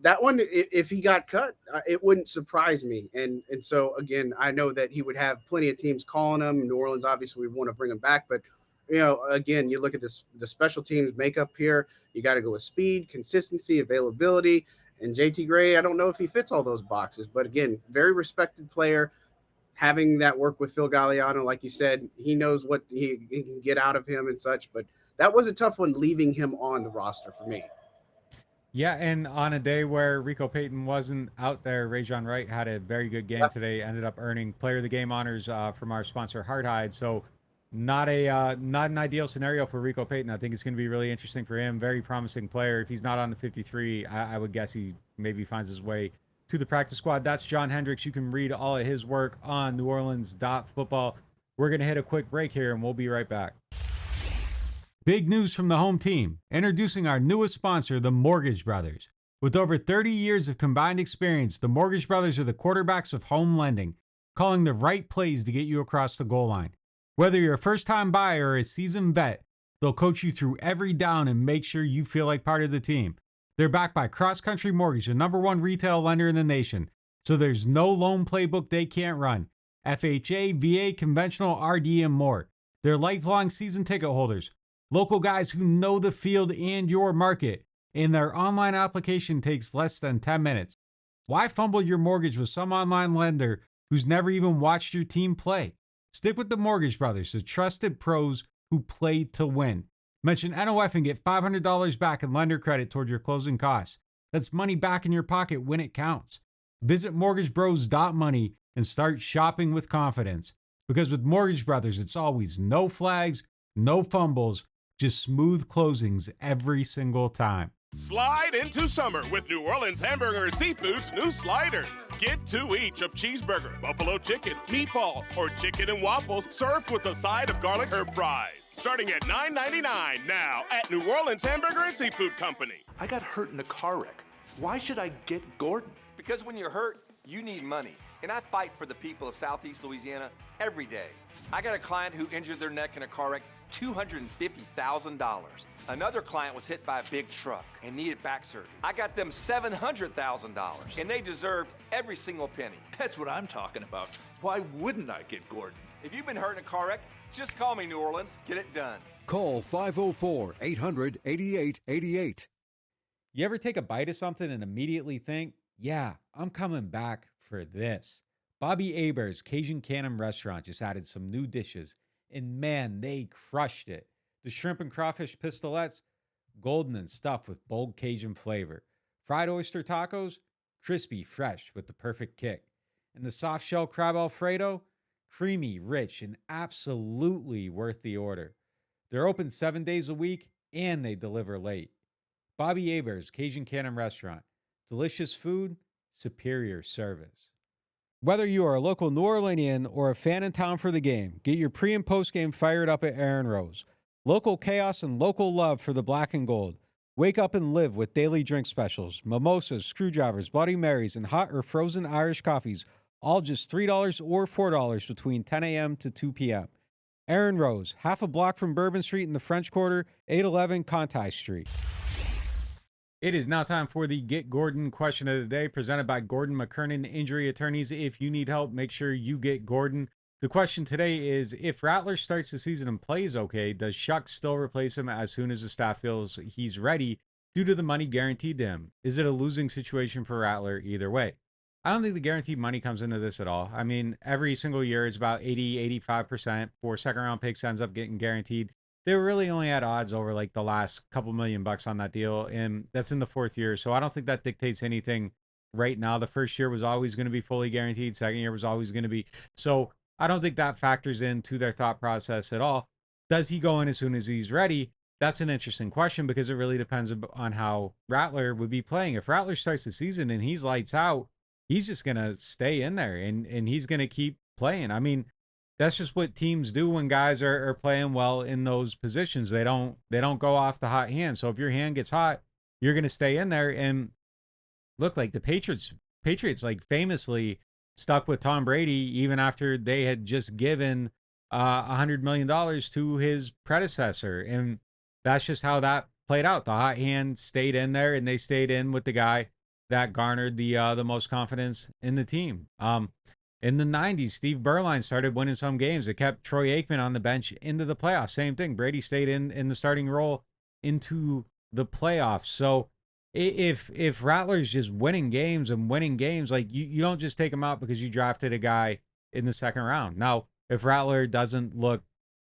that one, if he got cut, it wouldn't surprise me. And so, again, I know that he would have plenty of teams calling him. New Orleans, obviously, we want to bring him back. But, again, you look at this, the special teams makeup here. You got to go with speed, consistency, availability. And JT Gray, I don't know if he fits all those boxes. But, again, very respected player. Having that work with Phil Galliano, like you said, he knows what he can get out of him and such. But that was a tough one, leaving him on the roster for me. Yeah, and on a day where Rico Payton wasn't out there, Rajon Wright had a very good game today. Ended up earning Player of the Game honors from our sponsor Hardhide. So not an ideal scenario for Rico Payton. I think it's going to be really interesting for him. Very promising player. If he's not on the 53, I would guess he maybe finds his way to the practice squad. That's John Hendricks. You can read all of his work on NewOrleans.Football. We're going to hit a quick break here, and we'll be right back. Big news from the home team, introducing our newest sponsor, the Mortgage Brothers. With over 30 years of combined experience, the Mortgage Brothers are the quarterbacks of home lending, calling the right plays to get you across the goal line. Whether you're a first-time buyer or a seasoned vet, they'll coach you through every down and make sure you feel like part of the team. They're backed by Cross Country Mortgage, the #1 retail lender in the nation, so there's no loan playbook they can't run. FHA, VA, conventional, RD, and more. They're lifelong season ticket holders. Local guys who know the field and your market, and their online application takes less than 10 minutes. Why fumble your mortgage with some online lender who's never even watched your team play? Stick with the Mortgage Brothers, the trusted pros who play to win. Mention NOF and get $500 back in lender credit toward your closing costs. That's money back in your pocket when it counts. Visit mortgagebros.money and start shopping with confidence. Because with Mortgage Brothers, it's always no flags, no fumbles, just smooth closings every single time. Slide into summer with New Orleans Hamburger and Seafood's new sliders. Get 2 each of cheeseburger, buffalo chicken, meatball, or chicken and waffles served with a side of garlic herb fries. Starting at $9.99 now at New Orleans Hamburger and Seafood Company. I got hurt in a car wreck. Why should I get Gordon? Because when you're hurt, you need money. And I fight for the people of Southeast Louisiana every day. I got a client who injured their neck in a car wreck, $250,000. Another client was hit by a big truck and needed back surgery. I got them $700,000, and they deserved every single penny. That's what I'm talking about. Why wouldn't I get Gordon? If you've been hurt in a car wreck, just call me, New Orleans. Get it done. Call 504-800-8888. You ever take a bite of something and immediately think, yeah, I'm coming back for this? Bobby Hebert's Cajun Cannon Restaurant just added some new dishes, and man, they crushed it. The shrimp and crawfish pistolets, golden and stuffed with bold Cajun flavor. Fried oyster tacos, crispy, fresh with the perfect kick. And the soft shell crab Alfredo, creamy, rich, and absolutely worth the order. They're open 7 days a week, and they deliver late. Bobby Hebert's Cajun Cannon Restaurant. Delicious food, superior service. Whether you are a local New Orleanian or a fan in town for the game, get your pre- and post-game fired up at Aaron Rose. Local chaos and local love for the black and gold. Wake up and live with daily drink specials, mimosas, screwdrivers, Bloody Marys, and hot or frozen Irish coffees, all just $3 or $4 between 10 a.m. to 2 p.m. Aaron Rose, half a block from Bourbon Street in the French Quarter, 811 Conti Street. It is now time for the Get Gordon question of the day, presented by Gordon McKernan Injury Attorneys. If you need help, make sure you get Gordon. The question today is, if Rattler starts the season and plays okay, does Shuck still replace him as soon as the staff feels he's ready? due to the money guaranteed to him. Is it a losing situation for Rattler either way? I don't think the guaranteed money comes into this at all. I mean, every single year it's about 80, 85% for second round picks ends up getting guaranteed. They were really only at odds over like the last couple $1,000,000 on that deal, and that's in the 4th year. So I don't think that dictates anything right now. The first year was always going to be fully guaranteed. Second year was always going to be. So I don't think that factors into their thought process at all. Does he go in as soon as he's ready? That's an interesting question because it really depends on how Rattler would be playing. If Rattler starts the season and he's lights out, he's just going to stay in there and he's going to keep playing. I mean, that's just what teams do when guys are playing well in those positions. They don't go off the hot hand. So if your hand gets hot, you're going to stay in there. And look, like the Patriots like famously stuck with Tom Brady even after they had just given $100 million to his predecessor. And that's just how that played out. The hot hand stayed in there, and they stayed in with the guy that garnered the most confidence in the team. In the 90s, Steve Berline started winning some games. It kept Troy Aikman on the bench into the playoffs. Same thing. Brady stayed in the starting role into the playoffs. So if Rattler's just winning games, like you don't just take him out because you drafted a guy in the second round. Now, if Rattler doesn't look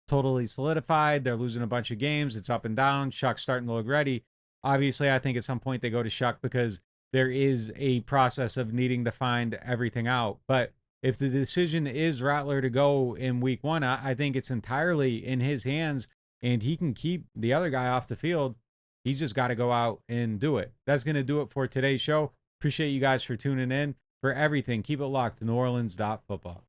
totally solidified, they're losing a bunch of games, it's up and down, Shuck's starting to look ready. Obviously, I think at some point they go to Shuck because there is a process of needing to find everything out. But if the decision is Rattler to go in week 1, I think it's entirely in his hands, and he can keep the other guy off the field. He's just got to go out and do it. That's going to do it for today's show. Appreciate you guys for tuning in. For everything, keep it locked to NewOrleans.Football.